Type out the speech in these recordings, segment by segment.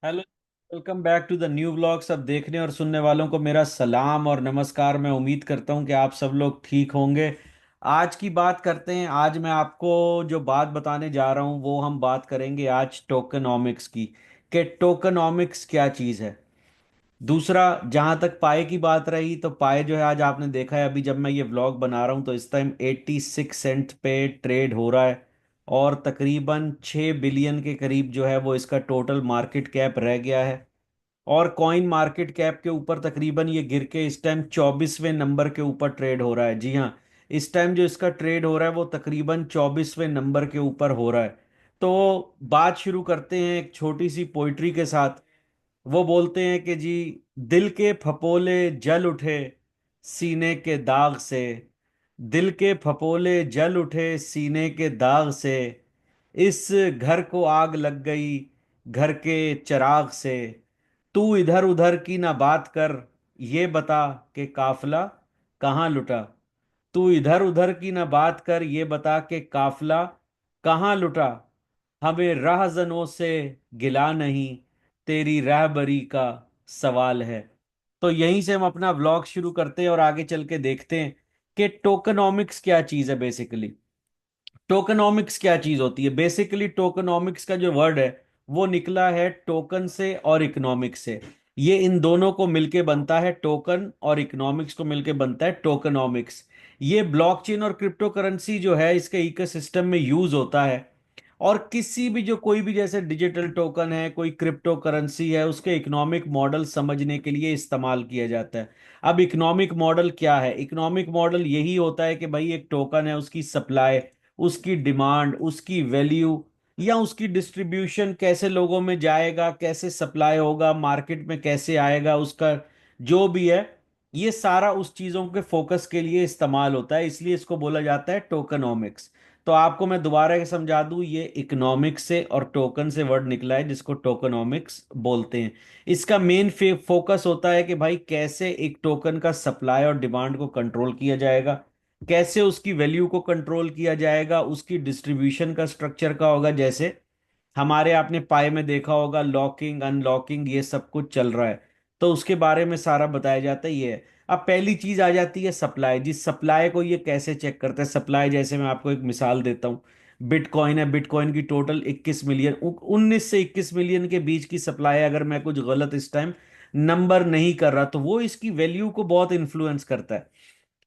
Hello. Welcome back to the new vlog. सब देखने और सुनने वालों को मेरा सलाम और नमस्कार। मैं उम्मीद करता हूं कि आप सब लोग ठीक होंगे। आज की बात करते हैं। आज मैं आपको जो बात बताने जा रहा हूं वो हम बात करेंगे आज टोकनॉमिक्स की, कि टोकनॉमिक्स क्या चीज़ है। दूसरा, जहां तक पाए की बात रही तो पाए जो है आज आपने देखा है, अभी जब मैं ये व्लॉग बना रहा हूं तो इस टाइम 86 सेंट पे ट्रेड हो रहा है। और तकरीबन 6 बिलियन के करीब जो है वो इसका टोटल मार्केट कैप रह गया है। और कॉइन मार्केट कैप के ऊपर तकरीबन ये गिर के इस टाइम 24वें नंबर के ऊपर ट्रेड हो रहा है। जी हाँ, इस टाइम जो इसका ट्रेड हो रहा है वो तकरीबन 24वें नंबर के ऊपर हो रहा है। तो बात शुरू करते हैं एक छोटी सी पोइट्री के साथ। वो बोलते हैं कि जी, दिल के फपोले जल उठे सीने के दाग से, दिल के फपोले जल उठे सीने के दाग से, इस घर को आग लग गई घर के चिराग से। तू इधर उधर की ना बात कर, ये बता कि काफिला कहाँ लुटा। तू इधर उधर की ना बात कर, ये बता कि काफिला कहाँ लुटा। हमें राहजनों से गिला नहीं, तेरी रहबरी का सवाल है। तो यहीं से हम अपना व्लॉग शुरू करते हैं और आगे चल के देखते हैं कि टोकनॉमिक्स क्या चीज़ है बेसिकली। टोकनॉमिक्स क्या चीज होती है बेसिकली। टोकनॉमिक्स का जो वर्ड है वो निकला है टोकन से और इकोनॉमिक्स से। ये इन दोनों को मिलके बनता है टोकन, और इकोनॉमिक्स को मिलके बनता है टोकनॉमिक्स। ये ब्लॉकचेन और क्रिप्टो करेंसी जो है इसके इकोसिस्टम में यूज होता है। और किसी भी जो कोई भी जैसे डिजिटल टोकन है, कोई क्रिप्टो करेंसी है, उसके इकोनॉमिक मॉडल समझने के लिए इस्तेमाल किया जाता है। अब इकोनॉमिक मॉडल क्या है? इकोनॉमिक मॉडल यही होता है कि भाई एक टोकन है, उसकी सप्लाई, उसकी डिमांड, उसकी वैल्यू या उसकी डिस्ट्रीब्यूशन कैसे लोगों में जाएगा, कैसे सप्लाई होगा, मार्केट में कैसे आएगा, उसका जो भी है, ये सारा उस चीजों के फोकस के लिए इस्तेमाल होता है। इसलिए इसको बोला जाता है टोकनॉमिक्स। तो आपको मैं दोबारा समझा दूं, ये इकोनॉमिक्स से और टोकन से वर्ड निकला है जिसको टोकनॉमिक्स बोलते हैं। इसका मेन फोकस होता है कि भाई कैसे एक टोकन का सप्लाई और डिमांड को कंट्रोल किया जाएगा, कैसे उसकी वैल्यू को कंट्रोल किया जाएगा, उसकी डिस्ट्रीब्यूशन का स्ट्रक्चर का होगा। जैसे हमारे आपने पाई में देखा होगा, लॉकिंग अनलॉकिंग ये सब कुछ चल रहा है, तो उसके बारे में सारा बताया जाता है। ये है। अब पहली चीज आ जाती है सप्लाई। जिस सप्लाई को ये कैसे चेक करता है सप्लाई, जैसे मैं आपको एक मिसाल देता हूँ। बिटकॉइन है, बिटकॉइन की टोटल 21 मिलियन, 19 से 21 मिलियन के बीच की सप्लाई है। अगर मैं कुछ गलत इस टाइम नंबर नहीं कर रहा तो वो इसकी वैल्यू को बहुत इन्फ्लुएंस करता है।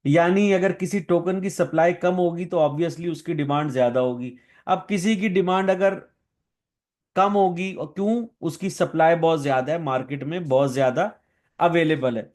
यानी अगर किसी टोकन की सप्लाई कम होगी तो ऑब्वियसली उसकी डिमांड ज्यादा होगी। अब किसी की डिमांड अगर कम होगी, और क्यों? उसकी सप्लाई बहुत ज्यादा है, मार्केट में बहुत ज्यादा अवेलेबल है।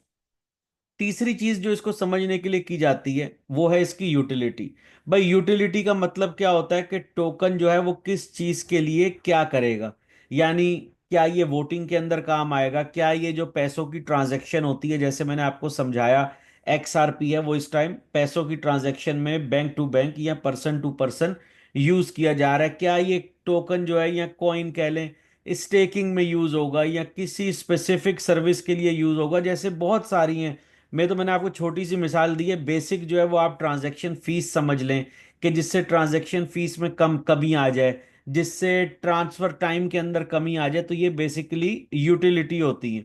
तीसरी चीज जो इसको समझने के लिए की जाती है वो है इसकी यूटिलिटी। भाई यूटिलिटी का मतलब क्या होता है कि टोकन जो है वो किस चीज के लिए क्या करेगा। यानी क्या ये वोटिंग के अंदर काम आएगा, क्या ये जो पैसों की ट्रांजैक्शन होती है, जैसे मैंने आपको समझाया, XRP है, वो इस टाइम पैसों की ट्रांजैक्शन में बैंक टू बैंक या पर्सन टू पर्सन यूज किया जा रहा है। क्या ये टोकन जो है या कॉइन कह लें, स्टेकिंग में यूज होगा या किसी स्पेसिफिक सर्विस के लिए यूज होगा? जैसे बहुत सारी हैं। मैंने आपको छोटी सी मिसाल दी है। बेसिक जो है वो आप ट्रांजैक्शन फीस समझ लें, कि जिससे ट्रांजैक्शन फीस में कम कमी आ जाए, जिससे ट्रांसफर टाइम के अंदर कमी आ जाए, तो ये बेसिकली यूटिलिटी होती है।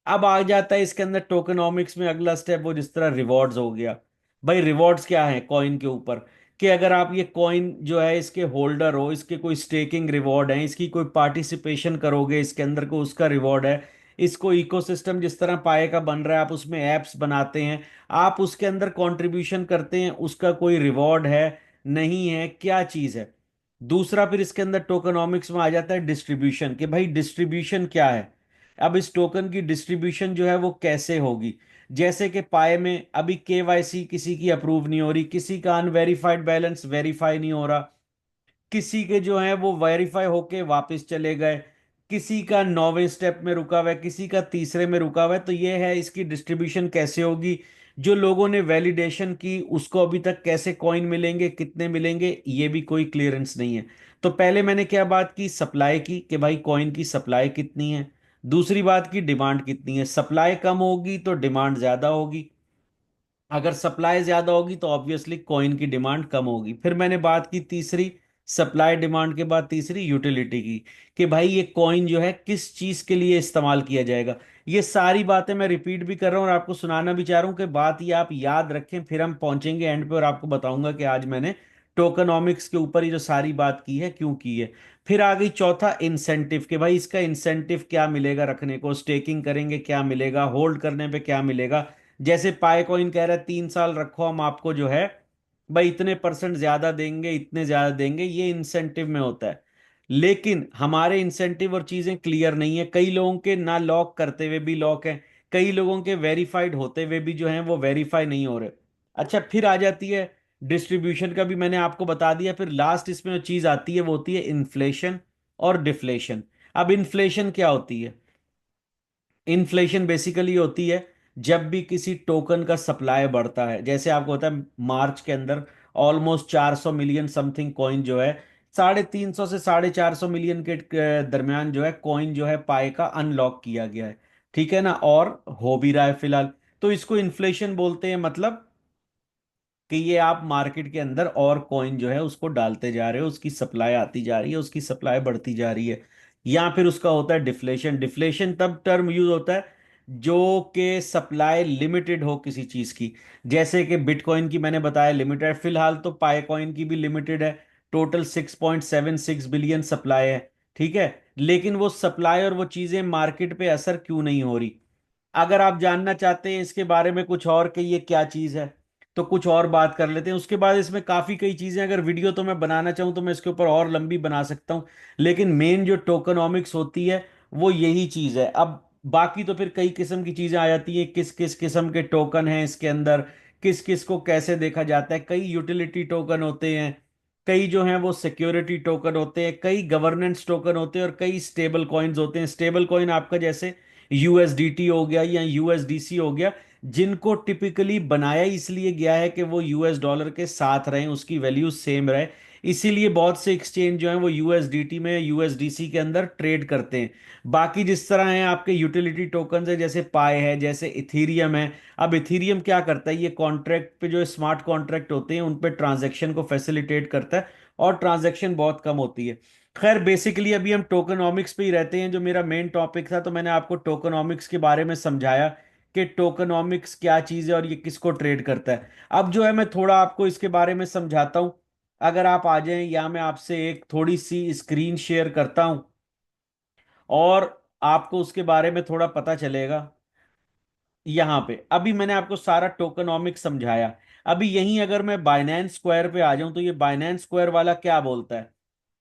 अब आ जाता है इसके अंदर टोकनॉमिक्स में अगला स्टेप, वो जिस तरह रिवॉर्ड्स हो गया। भाई रिवॉर्ड्स क्या है कॉइन के ऊपर? कि अगर आप ये कॉइन जो है इसके होल्डर हो, इसके कोई स्टेकिंग रिवॉर्ड है, इसकी कोई पार्टिसिपेशन करोगे इसके अंदर को, उसका रिवॉर्ड है। इसको इकोसिस्टम जिस तरह पाए का बन रहा है, आप उसमें एप्स बनाते हैं, आप उसके अंदर कंट्रीब्यूशन करते हैं, उसका कोई रिवॉर्ड है नहीं है, क्या चीज़ है? दूसरा फिर इसके अंदर टोकनॉमिक्स में आ जाता है डिस्ट्रीब्यूशन, कि भाई डिस्ट्रीब्यूशन क्या है। अब इस टोकन की डिस्ट्रीब्यूशन जो है वो कैसे होगी? जैसे कि पाए में अभी KYC किसी की अप्रूव नहीं हो रही, किसी का अनवेरिफाइड बैलेंस वेरीफाई नहीं हो रहा, किसी के जो है वो वेरीफाई होके वापस चले गए, किसी का 9वें स्टेप में रुका हुआ है, किसी का तीसरे में रुका हुआ है। तो ये है इसकी डिस्ट्रीब्यूशन कैसे होगी। जो लोगों ने वैलिडेशन की उसको अभी तक कैसे कॉइन मिलेंगे, कितने मिलेंगे, ये भी कोई क्लियरेंस नहीं है। तो पहले मैंने क्या बात की? सप्लाई की, कि भाई कॉइन की सप्लाई कितनी है। दूसरी बात की डिमांड कितनी है। सप्लाई कम होगी तो डिमांड ज्यादा होगी, अगर सप्लाई ज्यादा होगी तो ऑब्वियसली कॉइन की डिमांड कम होगी। फिर मैंने बात की तीसरी, सप्लाई डिमांड के बाद तीसरी यूटिलिटी की, कि भाई ये कॉइन जो है किस चीज के लिए इस्तेमाल किया जाएगा। ये सारी बातें मैं रिपीट भी कर रहा हूँ और आपको सुनाना भी चाह रहा हूँ कि बात ये आप याद रखें, फिर हम पहुंचेंगे एंड पे और आपको बताऊंगा कि आज मैंने टोकनॉमिक्स के ऊपर ही जो सारी बात की है क्यों की है। फिर आ गई चौथा इंसेंटिव, कि भाई इसका इंसेंटिव क्या मिलेगा रखने को, स्टेकिंग करेंगे क्या मिलेगा, होल्ड करने पे क्या मिलेगा। जैसे पाई कॉइन कह रहा है 3 साल रखो हम आपको जो है भाई इतने परसेंट ज्यादा देंगे, इतने ज्यादा देंगे, ये इंसेंटिव में होता है। लेकिन हमारे इंसेंटिव और चीजें क्लियर नहीं है, कई लोगों के ना लॉक करते हुए भी लॉक है, कई लोगों के वेरीफाइड होते हुए भी जो है वो वेरीफाई नहीं हो रहे। अच्छा, फिर आ जाती है डिस्ट्रीब्यूशन का भी मैंने आपको बता दिया। फिर लास्ट इसमें जो चीज आती है वो होती है इन्फ्लेशन और डिफ्लेशन। अब इन्फ्लेशन क्या होती है? इन्फ्लेशन बेसिकली होती है जब भी किसी टोकन का सप्लाई बढ़ता है। जैसे आपको होता है मार्च के अंदर ऑलमोस्ट 400 मिलियन समथिंग कॉइन जो है, 350 से 450 मिलियन के दरमियान जो है कॉइन जो है पाए का अनलॉक किया गया है। ठीक है ना, और हो भी रहा है फिलहाल। तो इसको इन्फ्लेशन बोलते हैं, मतलब कि ये आप मार्केट के अंदर और कॉइन जो है उसको डालते जा रहे हो, उसकी सप्लाई आती जा रही है, उसकी सप्लाई बढ़ती जा रही है। या फिर उसका होता है डिफ्लेशन। डिफ्लेशन तब टर्म यूज होता है जो कि सप्लाई लिमिटेड हो किसी चीज की। जैसे कि बिटकॉइन की मैंने बताया लिमिटेड, फिलहाल तो पाई कॉइन की भी लिमिटेड है। टोटल 6.76 बिलियन सप्लाई है। ठीक है, लेकिन वो सप्लाई और वो चीजें मार्केट पे असर क्यों नहीं हो रही? अगर आप जानना चाहते हैं इसके बारे में कुछ और कि ये क्या चीज है, तो कुछ और बात कर लेते हैं। उसके बाद इसमें काफी कई चीजें, अगर वीडियो तो मैं बनाना चाहूँ तो मैं इसके ऊपर और लंबी बना सकता हूँ। लेकिन मेन जो टोकनॉमिक्स होती है वो यही चीज है। अब बाकी तो फिर कई किस्म की चीजें आ जाती हैं, किस किस किस्म के टोकन हैं इसके अंदर, किस किस को कैसे देखा जाता है। कई यूटिलिटी टोकन होते हैं, कई जो हैं वो सिक्योरिटी टोकन होते हैं, कई गवर्नेंस टोकन होते हैं और कई स्टेबल कॉइन्स होते हैं। स्टेबल कॉइन आपका जैसे यूएसडीटी हो गया या यूएसडीसी हो गया, जिनको टिपिकली बनाया इसलिए गया है कि वो यूएस डॉलर के साथ रहें, उसकी वैल्यू सेम रहे। इसीलिए बहुत से एक्सचेंज जो हैं वो यूएसडीटी में यूएसडीसी के अंदर ट्रेड करते हैं। बाकी जिस तरह हैं आपके यूटिलिटी टोकन है, जैसे पाए है, जैसे इथीरियम है। अब इथीरियम क्या करता है, ये कॉन्ट्रैक्ट पे जो स्मार्ट कॉन्ट्रैक्ट होते हैं उन पे ट्रांजैक्शन को फैसिलिटेट करता है और ट्रांजैक्शन बहुत कम होती है। खैर बेसिकली अभी हम टोकनॉमिक्स पे ही रहते हैं, जो मेरा मेन टॉपिक था, तो मैंने आपको टोकनॉमिक्स के बारे में समझाया कि टोकनॉमिक्स क्या चीज़ है और ये किसको ट्रेड करता है। अब जो है मैं थोड़ा आपको इसके बारे में समझाता हूँ। अगर आप आ जाएं, या मैं आपसे एक थोड़ी सी स्क्रीन शेयर करता हूँ और आपको उसके बारे में थोड़ा पता चलेगा। यहाँ पे अभी मैंने आपको सारा टोकनॉमिक्स समझाया। अभी यहीं अगर मैं बाइनेंस स्क्वायर पे आ जाऊं तो ये बाइनेंस स्क्वायर वाला क्या बोलता है,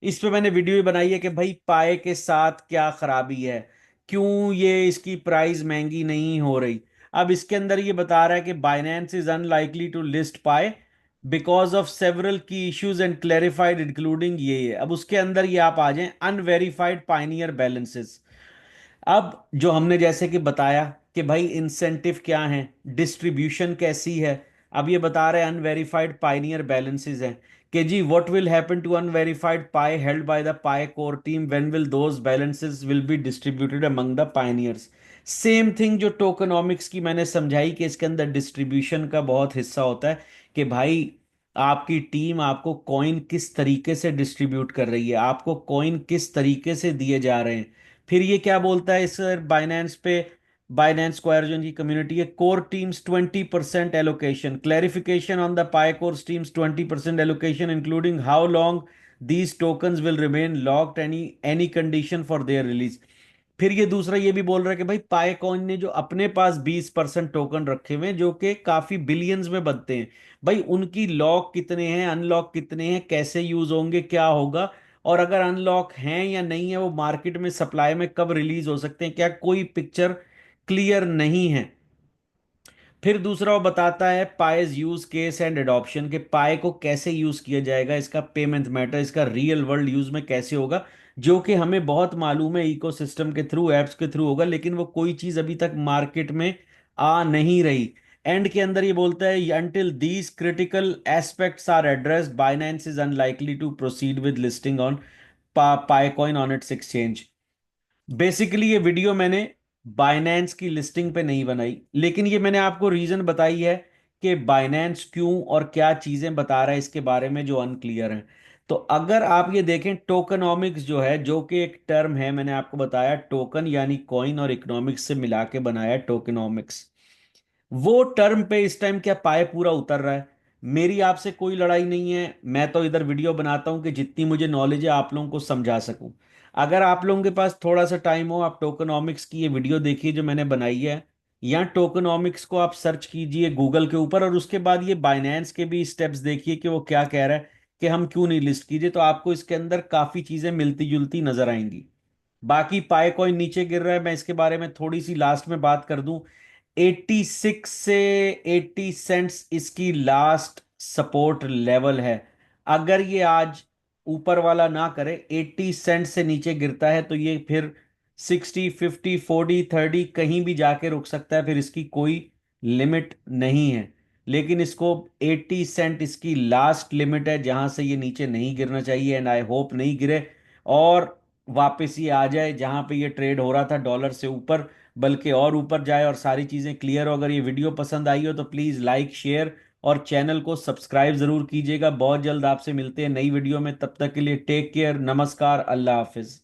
इस पे मैंने वीडियो भी बनाई है कि भाई पाए के साथ क्या खराबी है, क्यों ये इसकी प्राइस महंगी नहीं हो रही। अब इसके अंदर ये बता रहा है कि Binance is unlikely to list Pi because of several key issues and clarified including ये। अब उसके अंदर ये आप आ जाएं अनवेरिफाइड पाइनियर बैलेंसेस। अब जो हमने जैसे कि बताया कि भाई इंसेंटिव क्या है, डिस्ट्रीब्यूशन कैसी है। अब ये बता रहे हैं अनवेरिफाइड पाइनियर बैलेंसेस हैं, कि जी what will happen to unverified Pi held by the Pi core team when will those balances will be distributed among the pioneers. Same thing जो टोकनॉमिक्स की मैंने समझाई कि इसके अंदर डिस्ट्रीब्यूशन का बहुत हिस्सा होता है, कि भाई आपकी टीम आपको कॉइन किस तरीके से डिस्ट्रीब्यूट कर रही है, आपको कॉइन किस तरीके से दिए जा रहे हैं। फिर ये क्या बोलता है इस बाइनेंस पे, बाइनेंस स्क्वायर जो इनकी कम्युनिटी है, core teams 20% allocation, clarification on the Pi core teams 20% allocation including how long these tokens will remain locked, any any condition for their release. फिर ये दूसरा ये भी बोल रहा है कि भाई पाइकॉइन ने जो अपने पास 20% टोकन रखे हुए हैं जो कि काफी बिलियंस में बनते हैं, भाई उनकी लॉक कितने हैं, अनलॉक कितने हैं, कैसे यूज होंगे, क्या होगा, और अगर अनलॉक हैं या नहीं है, वो मार्केट में सप्लाई में कब रिलीज हो सकते हैं, क्या कोई पिक्चर क्लियर नहीं है। फिर दूसरा वो बताता है pies use case and adoption, के पाई को कैसे यूज किया जाएगा, इसका पेमेंट मैटर, इसका रियल वर्ल्ड यूज में कैसे होगा, जो कि हमें बहुत मालूम है इकोसिस्टम के थ्रू, एप्स के थ्रू होगा, लेकिन वो कोई चीज अभी तक मार्केट में आ नहीं रही। एंड के अंदर ये बोलता है until these critical aspects are addressed Binance is unlikely to proceed with listing on Picoin on its exchange. Basically ये वीडियो मैंने बाइनेंस की लिस्टिंग पे नहीं बनाई, लेकिन ये मैंने आपको रीजन बताई है कि बाइनेंस क्यों और क्या चीजें बता रहा है इसके बारे में जो अनक्लियर है। तो अगर आप ये देखें, टोकनॉमिक्स जो है, जो कि एक टर्म है, मैंने आपको बताया टोकन यानी कॉइन, और इकोनॉमिक्स से मिला के बनाया टोकनॉमिक्स। वो टर्म पे इस टाइम क्या पाए पूरा उतर रहा है। मेरी आपसे कोई लड़ाई नहीं है, मैं तो इधर वीडियो बनाता हूं कि जितनी मुझे नॉलेज है आप लोगों को समझा सकूं। अगर आप लोगों के पास थोड़ा सा टाइम हो, आप टोकनॉमिक्स की ये वीडियो देखिए जो मैंने बनाई है, या टोकनॉमिक्स को आप सर्च कीजिए गूगल के ऊपर, और उसके बाद ये बाइनेंस के भी स्टेप्स देखिए कि वो क्या कह रहा है कि हम क्यों नहीं लिस्ट कीजिए, तो आपको इसके अंदर काफी चीजें मिलती जुलती नजर आएंगी। बाकी पाई कॉइन नीचे गिर रहा है, मैं इसके बारे में थोड़ी सी लास्ट में बात कर दूं। 86 से 80 सेंट्स इसकी लास्ट सपोर्ट लेवल है। अगर ये आज ऊपर वाला ना करे, 80 सेंट से नीचे गिरता है, तो ये फिर 60, 50, 40, 30 कहीं भी जाके रुक सकता है, फिर इसकी कोई लिमिट नहीं है। लेकिन इसको 80 सेंट इसकी लास्ट लिमिट है जहां से ये नीचे नहीं गिरना चाहिए, एंड आई होप नहीं गिरे, और वापस ये आ जाए जहां पे ये ट्रेड हो रहा था डॉलर से ऊपर, बल्कि और ऊपर जाए, और सारी चीजें क्लियर हो। अगर ये वीडियो पसंद आई हो तो प्लीज लाइक, शेयर और चैनल को सब्सक्राइब जरूर कीजिएगा। बहुत जल्द आपसे मिलते हैं नई वीडियो में, तब तक के लिए टेक केयर, नमस्कार, अल्लाह हाफिज।